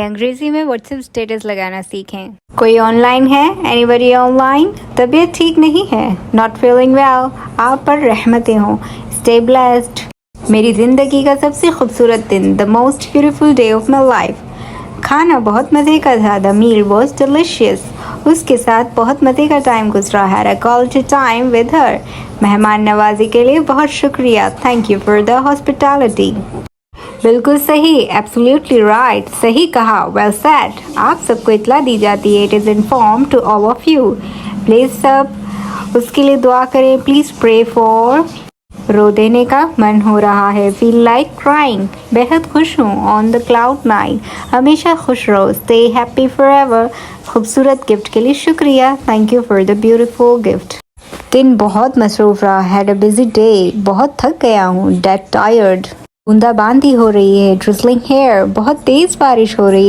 अंग्रेजी में WhatsApp status लगाना सीखें। कोई ऑनलाइन है? Anybody online? तबीयत ठीक नहीं है? Not feeling well? आप पर रहमतें हों। Stay blessed. मेरी ज़िंदगी का सबसे खूबसूरत दिन, the most beautiful day of my life. खाना बहुत मज़े का था, द मील वॉज डिलिशियस। उसके साथ बहुत मज़े का टाइम गुजरा है, a quality time with her. मेहमान नवाजी के लिए बहुत शुक्रिया, thank you for the hospitality. बिल्कुल सही, एब्सोल्युटली राइट, सही कहा, वेल सेड। आप सबको इत्तला दी जाती है, it is inform to all of you. Please सब उसके लिए दुआ करें, प्लीज़ प्रे फॉर। रो देने का मन हो रहा है, फील लाइक क्राइंग। बेहद खुश हूँ, ऑन द क्लाउड नाइन। हमेशा खुश रहो, स्टे हैप्पी फॉरएवर। खूबसूरत गिफ्ट के लिए शुक्रिया, thank you for the beautiful gift. दिन बहुत मसरूफ रहा, हैड अ बिजी डे। बहुत थक गया हूँ, डेड टायर्ड। बूंदाबांदी हो रही है, ड्रिजलिंग हेयर। बहुत तेज बारिश हो रही है।